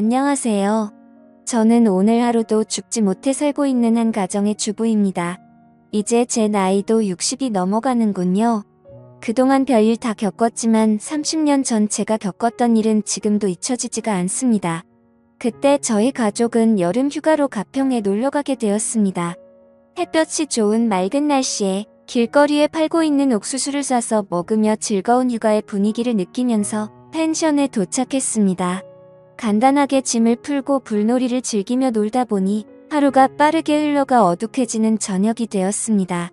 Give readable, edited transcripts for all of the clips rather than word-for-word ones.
안녕하세요. 저는 오늘 하루도 죽지 못해 살고 있는 한 가정의 주부입니다. 이제 제 나이도 60이 넘어가는군요. 그동안 별일 다 겪었지만 30년 전 제가 겪었던 일은 지금도 잊혀지지가 않습니다. 그때 저희 가족은 여름 휴가로 가평에 놀러가게 되었습니다. 햇볕이 좋은 맑은 날씨에 길거리에 팔고 있는 옥수수를 사서 먹으며 즐거운 휴가의 분위기를 느끼면서 펜션에 도착했습니다. 간단하게 짐을 풀고 불놀이를 즐기며 놀다 보니 하루가 빠르게 흘러가 어둑해지는 저녁이 되었습니다.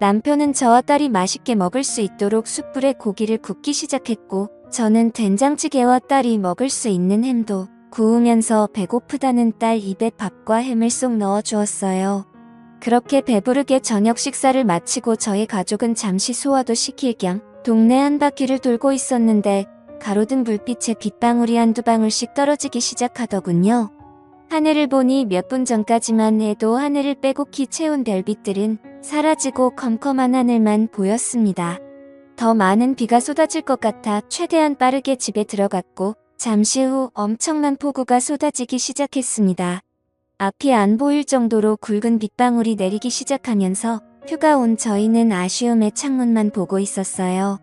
남편은 저와 딸이 맛있게 먹을 수 있도록 숯불에 고기를 굽기 시작했고 저는 된장찌개와 딸이 먹을 수 있는 햄도 구우면서 배고프다는 딸 입에 밥과 햄을 쏙 넣어 주었어요. 그렇게 배부르게 저녁 식사를 마치고 저희 가족은 잠시 소화도 시킬 겸 동네 한 바퀴를 돌고 있었는데 가로등 불빛에 빗방울이 한두 방울씩 떨어지기 시작하더군요. 하늘을 보니 몇 분 전까지만 해도 하늘을 빼곡히 채운 별빛들은 사라지고 컴컴한 하늘만 보였습니다. 더 많은 비가 쏟아질 것 같아 최대한 빠르게 집에 들어갔고 잠시 후 엄청난 폭우가 쏟아지기 시작했습니다. 앞이 안 보일 정도로 굵은 빗방울이 내리기 시작하면서 휴가 온 저희는 아쉬움에 창문만 보고 있었어요.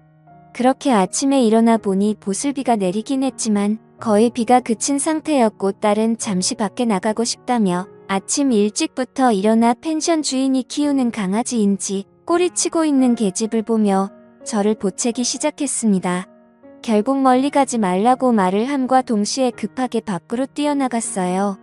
그렇게 아침에 일어나 보니 보슬비가 내리긴 했지만 거의 비가 그친 상태였고 딸은 잠시 밖에 나가고 싶다며 아침 일찍부터 일어나 펜션 주인이 키우는 강아지인지 꼬리치고 있는 계집을 보며 저를 보채기 시작했습니다. 결국 멀리 가지 말라고 말을 함과 동시에 급하게 밖으로 뛰어나갔어요.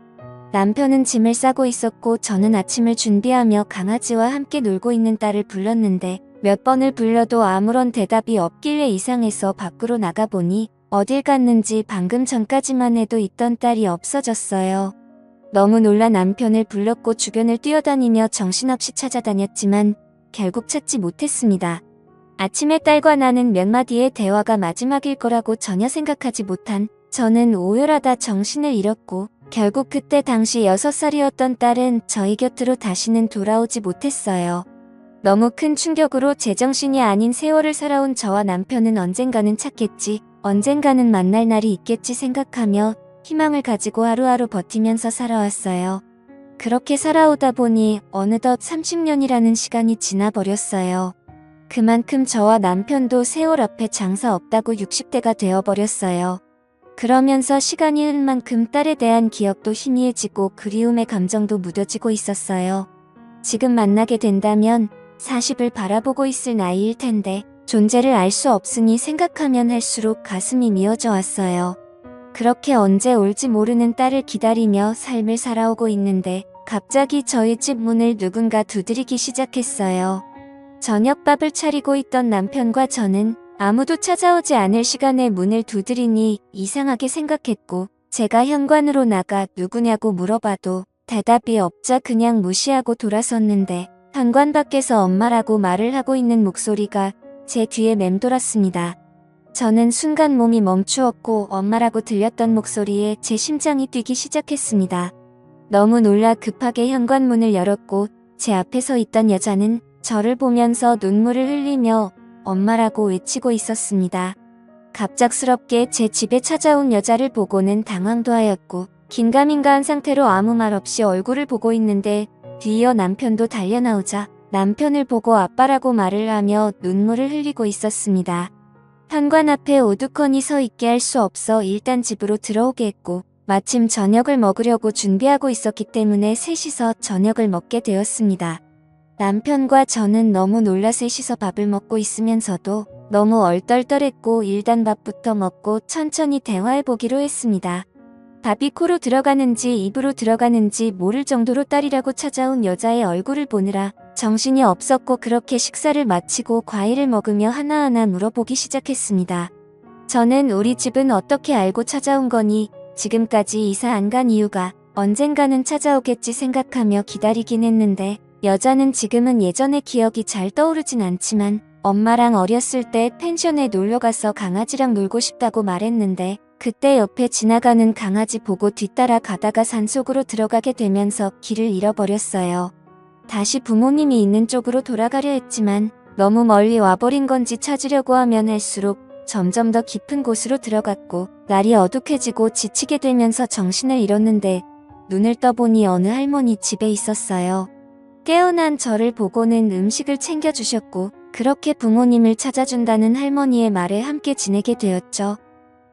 남편은 짐을 싸고 있었고 저는 아침을 준비하며 강아지와 함께 놀고 있는 딸을 불렀는데 몇 번을 불러도 아무런 대답이 없길래 이상해서 밖으로 나가보니 어딜 갔는지 방금 전까지만 해도 있던 딸이 없어졌어요. 너무 놀라 남편을 불렀고 주변을 뛰어다니며 정신없이 찾아다녔지만 결국 찾지 못했습니다. 아침에 딸과 나는 몇 마디의 대화가 마지막일 거라고 전혀 생각하지 못한 저는 오열하다 정신을 잃었고 결국 그때 당시 6살이었던 딸은 저희 곁으로 다시는 돌아오지 못했어요. 너무 큰 충격으로 제정신이 아닌 세월을 살아온 저와 남편은 언젠가는 찾겠지, 언젠가는 만날 날이 있겠지 생각하며 희망을 가지고 하루하루 버티면서 살아왔어요. 그렇게 살아오다 보니 어느덧 30년이라는 시간이 지나버렸어요. 그만큼 저와 남편도 세월 앞에 장사 없다고 60대가 되어버렸어요. 그러면서 시간이 흐른 만큼 딸에 대한 기억도 희미해지고 그리움의 감정도 무뎌지고 있었어요. 지금 만나게 된다면 40을 바라보고 있을 나이일 텐데 존재를 알 수 없으니 생각하면 할수록 가슴이 미어져 왔어요. 그렇게 언제 올지 모르는 딸을 기다리며 삶을 살아오고 있는데 갑자기 저희 집 문을 누군가 두드리기 시작했어요. 저녁밥을 차리고 있던 남편과 저는 아무도 찾아오지 않을 시간에 문을 두드리니 이상하게 생각했고 제가 현관으로 나가 누구냐고 물어봐도 대답이 없자 그냥 무시하고 돌아섰는데 현관 밖에서 엄마라고 말을 하고 있는 목소리가 제 귀에 맴돌았습니다. 저는 순간 몸이 멈추었고 엄마라고 들렸던 목소리에 제 심장이 뛰기 시작했습니다. 너무 놀라 급하게 현관문을 열었고 제 앞에 서 있던 여자는 저를 보면서 눈물을 흘리며 엄마라고 외치고 있었습니다. 갑작스럽게 제 집에 찾아온 여자를 보고는 당황도 하였고 긴가민가한 상태로 아무 말 없이 얼굴을 보고 있는데 뒤이어 남편도 달려나오자 남편을 보고 아빠라고 말을 하며 눈물을 흘리고 있었습니다. 현관 앞에 오두커니 서 있게 할 수 없어 일단 집으로 들어오게 했고 마침 저녁을 먹으려고 준비하고 있었기 때문에 셋이서 저녁을 먹게 되었습니다. 남편과 저는 너무 놀라 셋이서 밥을 먹고 있으면서도 너무 얼떨떨했고 일단 밥부터 먹고 천천히 대화해보기로 했습니다. 밥이 코로 들어가는지 입으로 들어가는지 모를 정도로 딸이라고 찾아온 여자의 얼굴을 보느라 정신이 없었고 그렇게 식사를 마치고 과일을 먹으며 하나하나 물어보기 시작했습니다. 저는 우리 집은 어떻게 알고 찾아온 거니? 지금까지 이사 안 간 이유가 언젠가는 찾아오겠지 생각하며 기다리긴 했는데 여자는 지금은 예전의 기억이 잘 떠오르진 않지만 엄마랑 어렸을 때 펜션에 놀러가서 강아지랑 놀고 싶다고 말했는데 그때 옆에 지나가는 강아지 보고 뒤따라 가다가 산속으로 들어가게 되면서 길을 잃어버렸어요. 다시 부모님이 있는 쪽으로 돌아가려 했지만 너무 멀리 와버린 건지 찾으려고 하면 할수록 점점 더 깊은 곳으로 들어갔고 날이 어둑해지고 지치게 되면서 정신을 잃었는데 눈을 떠보니 어느 할머니 집에 있었어요. 깨어난 저를 보고는 음식을 챙겨주셨고 그렇게 부모님을 찾아준다는 할머니의 말에 함께 지내게 되었죠.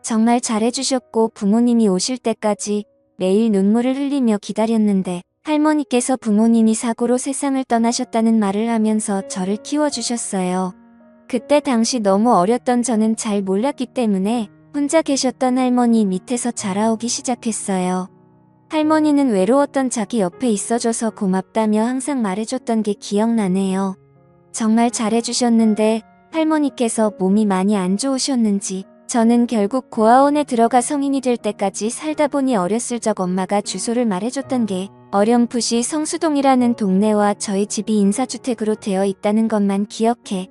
정말 잘해주셨고 부모님이 오실 때까지 매일 눈물을 흘리며 기다렸는데 할머니께서 부모님이 사고로 세상을 떠나셨다는 말을 하면서 저를 키워주셨어요. 그때 당시 너무 어렸던 저는 잘 몰랐기 때문에 혼자 계셨던 할머니 밑에서 자라오기 시작했어요. 할머니는 외로웠던 자기 옆에 있어줘서 고맙다며 항상 말해줬던 게 기억나네요. 정말 잘해주셨는데 할머니께서 몸이 많이 안 좋으셨는지 저는 결국 고아원에 들어가 성인이 될 때까지 살다 보니 어렸을 적 엄마가 주소를 말해줬던 게 어렴풋이 성수동이라는 동네와 저희 집이 인사주택으로 되어 있다는 것만 기억해.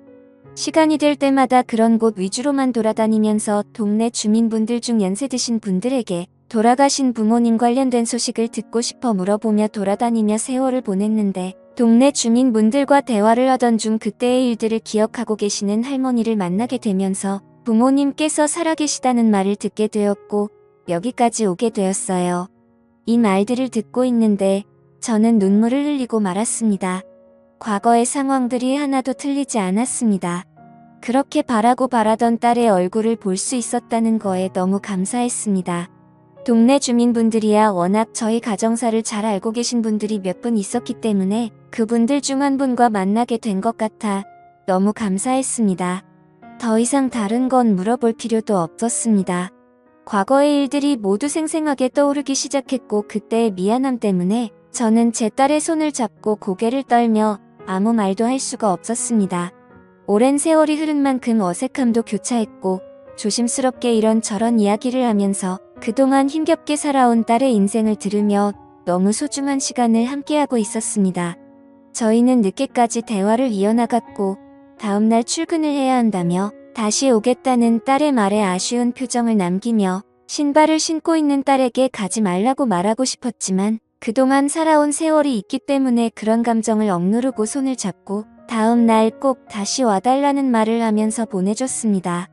시간이 될 때마다 그런 곳 위주로만 돌아다니면서 동네 주민분들 중 연세 드신 분들에게 돌아가신 부모님 관련된 소식을 듣고 싶어 물어보며 돌아다니며 세월을 보냈는데 동네 주민분들과 대화를 하던 중 그때의 일들을 기억하고 계시는 할머니를 만나게 되면서 부모님께서 살아계시다는 말을 듣게 되었고 여기까지 오게 되었어요. 이 말들을 듣고 있는데 저는 눈물을 흘리고 말았습니다. 과거의 상황들이 하나도 틀리지 않았습니다. 그렇게 바라고 바라던 딸의 얼굴을 볼 수 있었다는 거에 너무 감사했습니다. 동네 주민분들이야 워낙 저희 가정사를 잘 알고 계신 분들이 몇 분 있었기 때문에 그분들 중 한 분과 만나게 된 것 같아 너무 감사했습니다. 더 이상 다른 건 물어볼 필요도 없었습니다. 과거의 일들이 모두 생생하게 떠오르기 시작했고 그때의 미안함 때문에 저는 제 딸의 손을 잡고 고개를 떨며 아무 말도 할 수가 없었습니다. 오랜 세월이 흐른 만큼 어색함도 교차했고 조심스럽게 이런저런 이야기를 하면서 그동안 힘겹게 살아온 딸의 인생을 들으며 너무 소중한 시간을 함께하고 있었습니다. 저희는 늦게까지 대화를 이어나갔고 다음날 출근을 해야 한다며 다시 오겠다는 딸의 말에 아쉬운 표정을 남기며 신발을 신고 있는 딸에게 가지 말라고 말하고 싶었지만 그동안 살아온 세월이 있기 때문에 그런 감정을 억누르고 손을 잡고 다음 날 꼭 다시 와달라는 말을 하면서 보내줬습니다.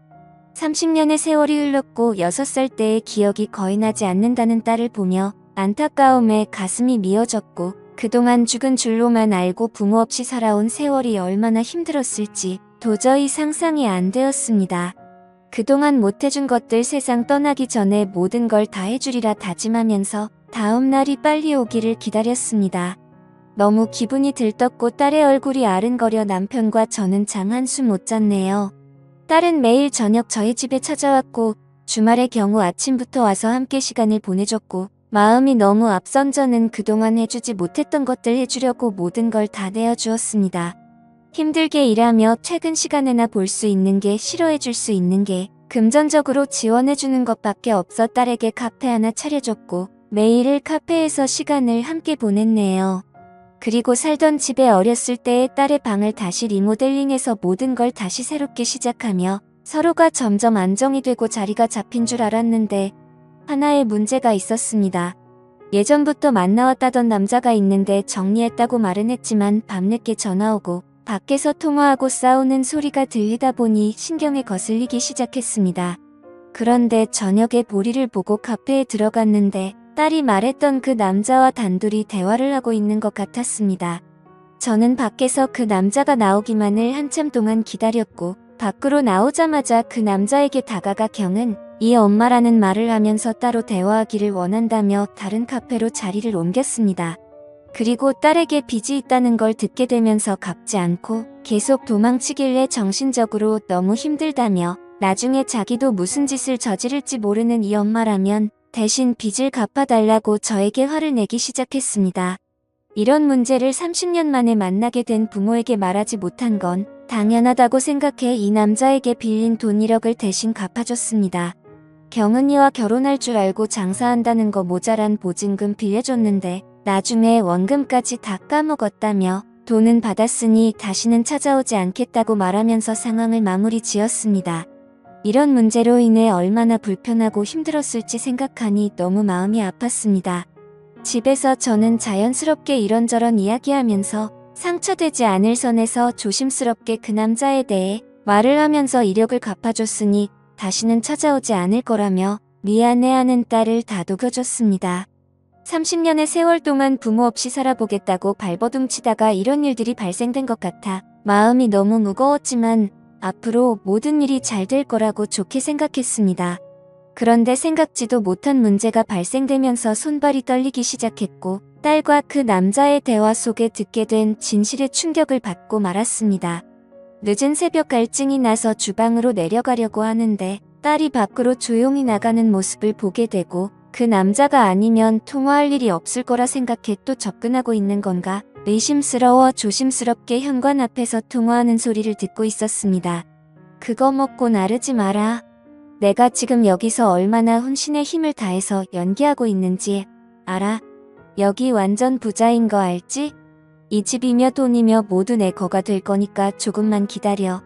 30년의 세월이 흘렀고 6살 때의 기억이 거의 나지 않는다는 딸을 보며 안타까움에 가슴이 미어졌고 그동안 죽은 줄로만 알고 부모 없이 살아온 세월이 얼마나 힘들었을지 도저히 상상이 안 되었습니다. 그동안 못해준 것들 세상 떠나기 전에 모든 걸 다 해주리라 다짐하면서 다음 날이 빨리 오기를 기다렸습니다. 너무 기분이 들떴고 딸의 얼굴이 아른거려 남편과 저는 잠 한숨 못 잤네요. 딸은 매일 저녁 저희 집에 찾아왔고 주말의 경우 아침부터 와서 함께 시간을 보내줬고 마음이 너무 앞선 저는 그동안 해주지 못했던 것들 해주려고 모든 걸 다 내어주었습니다. 힘들게 일하며 퇴근 시간에나 볼 수 있는 게 싫어해줄 수 있는 게 금전적으로 지원해주는 것밖에 없어 딸에게 카페 하나 차려줬고 매일을 카페에서 시간을 함께 보냈네요. 그리고 살던 집에 어렸을 때의 딸의 방을 다시 리모델링해서 모든 걸 다시 새롭게 시작하며 서로가 점점 안정이 되고 자리가 잡힌 줄 알았는데 하나의 문제가 있었습니다. 예전부터 만나왔다던 남자가 있는데 정리했다고 말은 했지만 밤늦게 전화 오고 밖에서 통화하고 싸우는 소리가 들리다 보니 신경에 거슬리기 시작했습니다. 그런데 저녁에 보리를 보고 카페에 들어갔는데 딸이 말했던 그 남자와 단둘이 대화를 하고 있는 것 같았습니다. 저는 밖에서 그 남자가 나오기만을 한참 동안 기다렸고 밖으로 나오자마자 그 남자에게 다가가 경은 이 엄마라는 말을 하면서 따로 대화하기를 원한다며 다른 카페로 자리를 옮겼습니다. 그리고 딸에게 빚이 있다는 걸 듣게 되면서 갚지 않고 계속 도망치길래 정신적으로 너무 힘들다며 나중에 자기도 무슨 짓을 저지를지 모르는 이 엄마라면 대신 빚을 갚아달라고 저에게 화를 내기 시작했습니다. 이런 문제를 30년 만에 만나게 된 부모에게 말하지 못한 건 당연하다고 생각해 이 남자에게 빌린 돈 1억을 대신 갚아줬습니다. 경은이와 결혼할 줄 알고 장사한다는 거 모자란 보증금 빌려줬는데 나중에 원금까지 다 까먹었다며 돈은 받았으니 다시는 찾아오지 않겠다고 말하면서 상황을 마무리 지었습니다. 이런 문제로 인해 얼마나 불편하고 힘들었을지 생각하니 너무 마음이 아팠습니다. 집에서 저는 자연스럽게 이런저런 이야기하면서 상처되지 않을 선에서 조심스럽게 그 남자에 대해 말을 하면서 이력을 갚아줬으니 다시는 찾아오지 않을 거라며 미안해하는 딸을 다독여줬습니다. 30년의 세월 동안 부모 없이 살아보겠다고 발버둥치다가 이런 일들이 발생된 것 같아 마음이 너무 무거웠지만 앞으로 모든 일이 잘 될 거라고 좋게 생각했습니다. 그런데 생각지도 못한 문제가 발생되면서 손발이 떨리기 시작했고 딸과 그 남자의 대화 속에 듣게 된 진실의 충격을 받고 말았습니다. 늦은 새벽 갈증이 나서 주방으로 내려가려고 하는데 딸이 밖으로 조용히 나가는 모습을 보게 되고 그 남자가 아니면 통화할 일이 없을 거라 생각해 또 접근하고 있는 건가 의심스러워 조심스럽게 현관 앞에서 통화하는 소리를 듣고 있었습니다. 그거 먹고 나르지 마라. 내가 지금 여기서 얼마나 혼신의 힘을 다해서 연기하고 있는지 알아? 여기 완전 부자인 거 알지? 이 집이며 돈이며 모두 내 거가 될 거니까 조금만 기다려.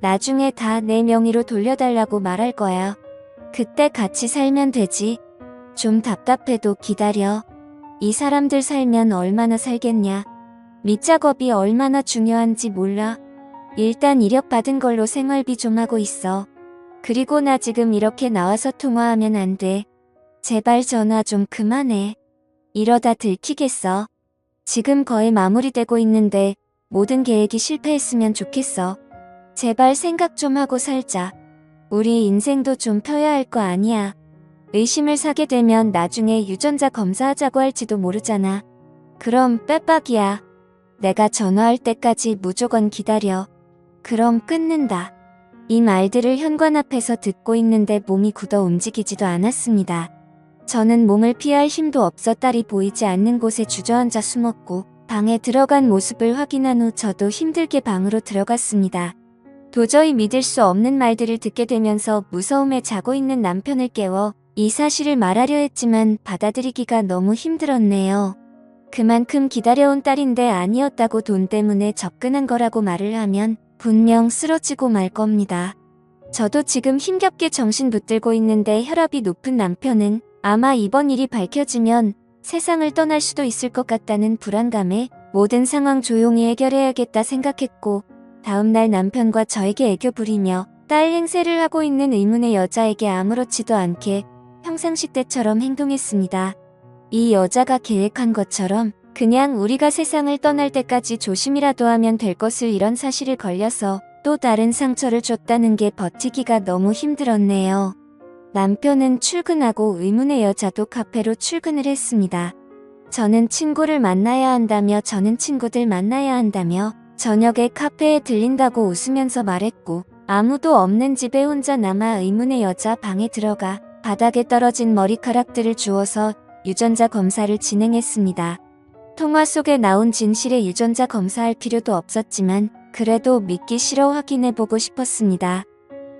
나중에 다 내 명의로 돌려달라고 말할 거야. 그때 같이 살면 되지. 좀 답답해도 기다려. 이 사람들 살면 얼마나 살겠냐. 밑작업이 얼마나 중요한지 몰라. 일단 이력 받은 걸로 생활비 좀 하고 있어. 그리고 나 지금 이렇게 나와서 통화하면 안 돼. 제발 전화 좀 그만해. 이러다 들키겠어. 지금 거의 마무리되고 있는데 모든 계획이 실패했으면 좋겠어. 제발 생각 좀 하고 살자. 우리 인생도 좀 펴야 할 거 아니야. 의심을 사게 되면 나중에 유전자 검사하자고 할지도 모르잖아. 그럼 빼박이야. 내가 전화할 때까지 무조건 기다려. 그럼 끊는다. 이 말들을 현관 앞에서 듣고 있는데 몸이 굳어 움직이지도 않았습니다. 저는 몸을 피할 힘도 없어 딸이 보이지 않는 곳에 주저앉아 숨었고 방에 들어간 모습을 확인한 후 저도 힘들게 방으로 들어갔습니다. 도저히 믿을 수 없는 말들을 듣게 되면서 무서움에 자고 있는 남편을 깨워 이 사실을 말하려 했지만 받아들이기가 너무 힘들었네요. 그만큼 기다려온 딸인데 아니었다고 돈 때문에 접근한 거라고 말을 하면 분명 쓰러지고 말 겁니다. 저도 지금 힘겹게 정신 붙들고 있는데 혈압이 높은 남편은 아마 이번 일이 밝혀지면 세상을 떠날 수도 있을 것 같다는 불안감에 모든 상황 조용히 해결해야겠다 생각했고 다음날 남편과 저에게 애교 부리며 딸 행세를 하고 있는 의문의 여자에게 아무렇지도 않게 평상시 때처럼 행동했습니다. 이 여자가 계획한 것처럼 그냥 우리가 세상을 떠날 때까지 조심이라도 하면 될 것을 이런 사실을 걸려서 또 다른 상처를 줬다는 게 버티기가 너무 힘들었네요. 남편은 출근하고 의문의 여자도 카페로 출근을 했습니다. 저는 친구를 만나야 한다며 저는 친구들 만나야 한다며 저녁에 카페에 들린다고 웃으면서 말했고 아무도 없는 집에 혼자 남아 의문의 여자 방에 들어가 바닥에 떨어진 머리카락들을 주워서 유전자 검사를 진행했습니다. 통화 속에 나온 진실의 유전자 검사할 필요도 없었지만 그래도 믿기 싫어 확인해보고 싶었습니다.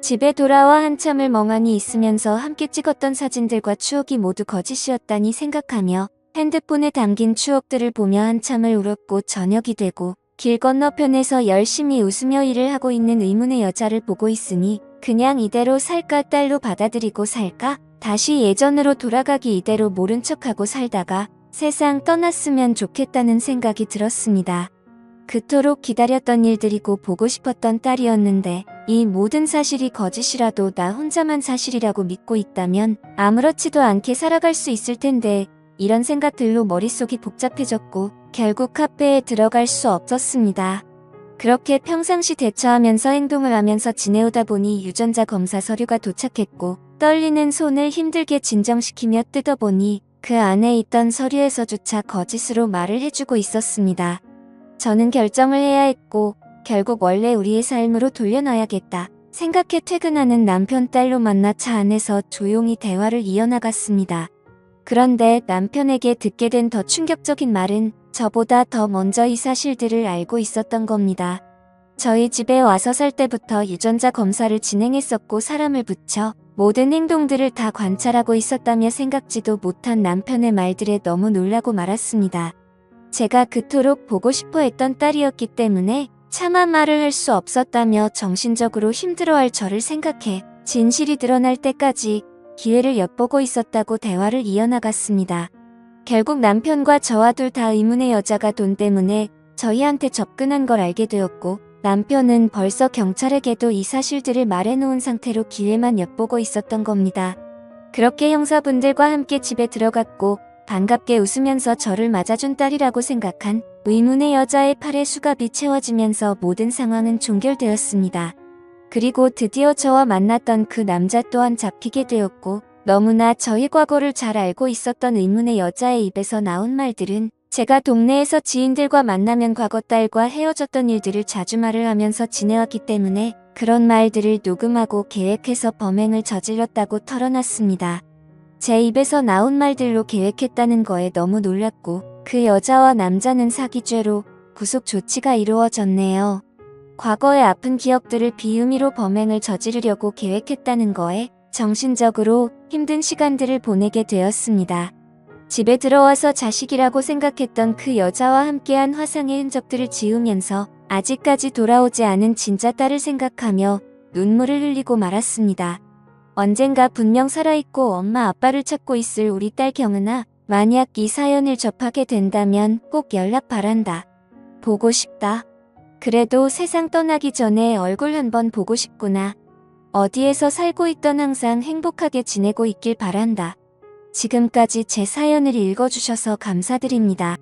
집에 돌아와 한참을 멍하니 있으면서 함께 찍었던 사진들과 추억이 모두 거짓이었다니 생각하며 핸드폰에 담긴 추억들을 보며 한참을 울었고 저녁이 되고 길 건너편에서 열심히 웃으며 일을 하고 있는 의문의 여자를 보고 있으니 그냥 이대로 살까 딸로 받아들이고 살까? 다시 예전으로 돌아가기 이대로 모른 척하고 살다가 세상 떠났으면 좋겠다는 생각이 들었습니다. 그토록 기다렸던 일들이고 보고 싶었던 딸이었는데 이 모든 사실이 거짓이라도 나 혼자만 사실이라고 믿고 있다면 아무렇지도 않게 살아갈 수 있을 텐데 이런 생각들로 머릿속이 복잡해졌고 결국 카페에 들어갈 수 없었습니다. 그렇게 평상시 대처하면서 행동을 하면서 지내오다 보니 유전자 검사 서류가 도착했고 떨리는 손을 힘들게 진정시키며 뜯어보니 그 안에 있던 서류에서조차 거짓으로 말을 해주고 있었습니다. 저는 결정을 해야 했고 결국 원래 우리의 삶으로 돌려놔야겠다 생각해 퇴근하는 남편 딸로 만나 차 안에서 조용히 대화를 이어나갔습니다. 그런데 남편에게 듣게 된 더 충격적인 말은 저보다 더 먼저 이 사실들을 알고 있었던 겁니다. 저희 집에 와서 살 때부터 유전자 검사를 진행했었고 사람을 붙여 모든 행동들을 다 관찰하고 있었다며 생각지도 못한 남편의 말들에 너무 놀라고 말았습니다. 제가 그토록 보고 싶어 했던 딸이었기 때문에 차마 말을 할 수 없었다며 정신적으로 힘들어할 저를 생각해 진실이 드러날 때까지 기회를 엿보고 있었다고 대화를 이어나갔습니다. 결국 남편과 저와 둘 다 의문의 여자가 돈 때문에 저희한테 접근한 걸 알게 되었고 남편은 벌써 경찰에게도 이 사실들을 말해놓은 상태로 기회만 엿보고 있었던 겁니다. 그렇게 형사분들과 함께 집에 들어갔고 반갑게 웃으면서 저를 맞아준 딸이라고 생각한 의문의 여자의 팔에 수갑이 채워지면서 모든 상황은 종결되었습니다. 그리고 드디어 저와 만났던 그 남자 또한 잡히게 되었고 너무나 저희 과거를 잘 알고 있었던 의문의 여자의 입에서 나온 말들은 제가 동네에서 지인들과 만나면 과거 딸과 헤어졌던 일들을 자주 말을 하면서 지내왔기 때문에 그런 말들을 녹음하고 계획해서 범행을 저질렀다고 털어놨습니다. 제 입에서 나온 말들로 계획했다는 거에 너무 놀랐고 그 여자와 남자는 사기죄로 구속 조치가 이루어졌네요. 과거의 아픈 기억들을 비의미로 범행을 저지르려고 계획했다는 거에 정신적으로 힘든 시간들을 보내게 되었습니다. 집에 들어와서 자식이라고 생각했던 그 여자와 함께한 화상의 흔적들을 지우면서 아직까지 돌아오지 않은 진짜 딸을 생각하며 눈물을 흘리고 말았습니다. 언젠가 분명 살아있고 엄마 아빠를 찾고 있을 우리 딸 경은아, 만약 이 사연을 접하게 된다면 꼭 연락 바란다. 보고 싶다. 그래도 세상 떠나기 전에 얼굴 한번 보고 싶구나. 어디에서 살고 있던 항상 행복하게 지내고 있길 바란다. 지금까지 제 사연을 읽어주셔서 감사드립니다.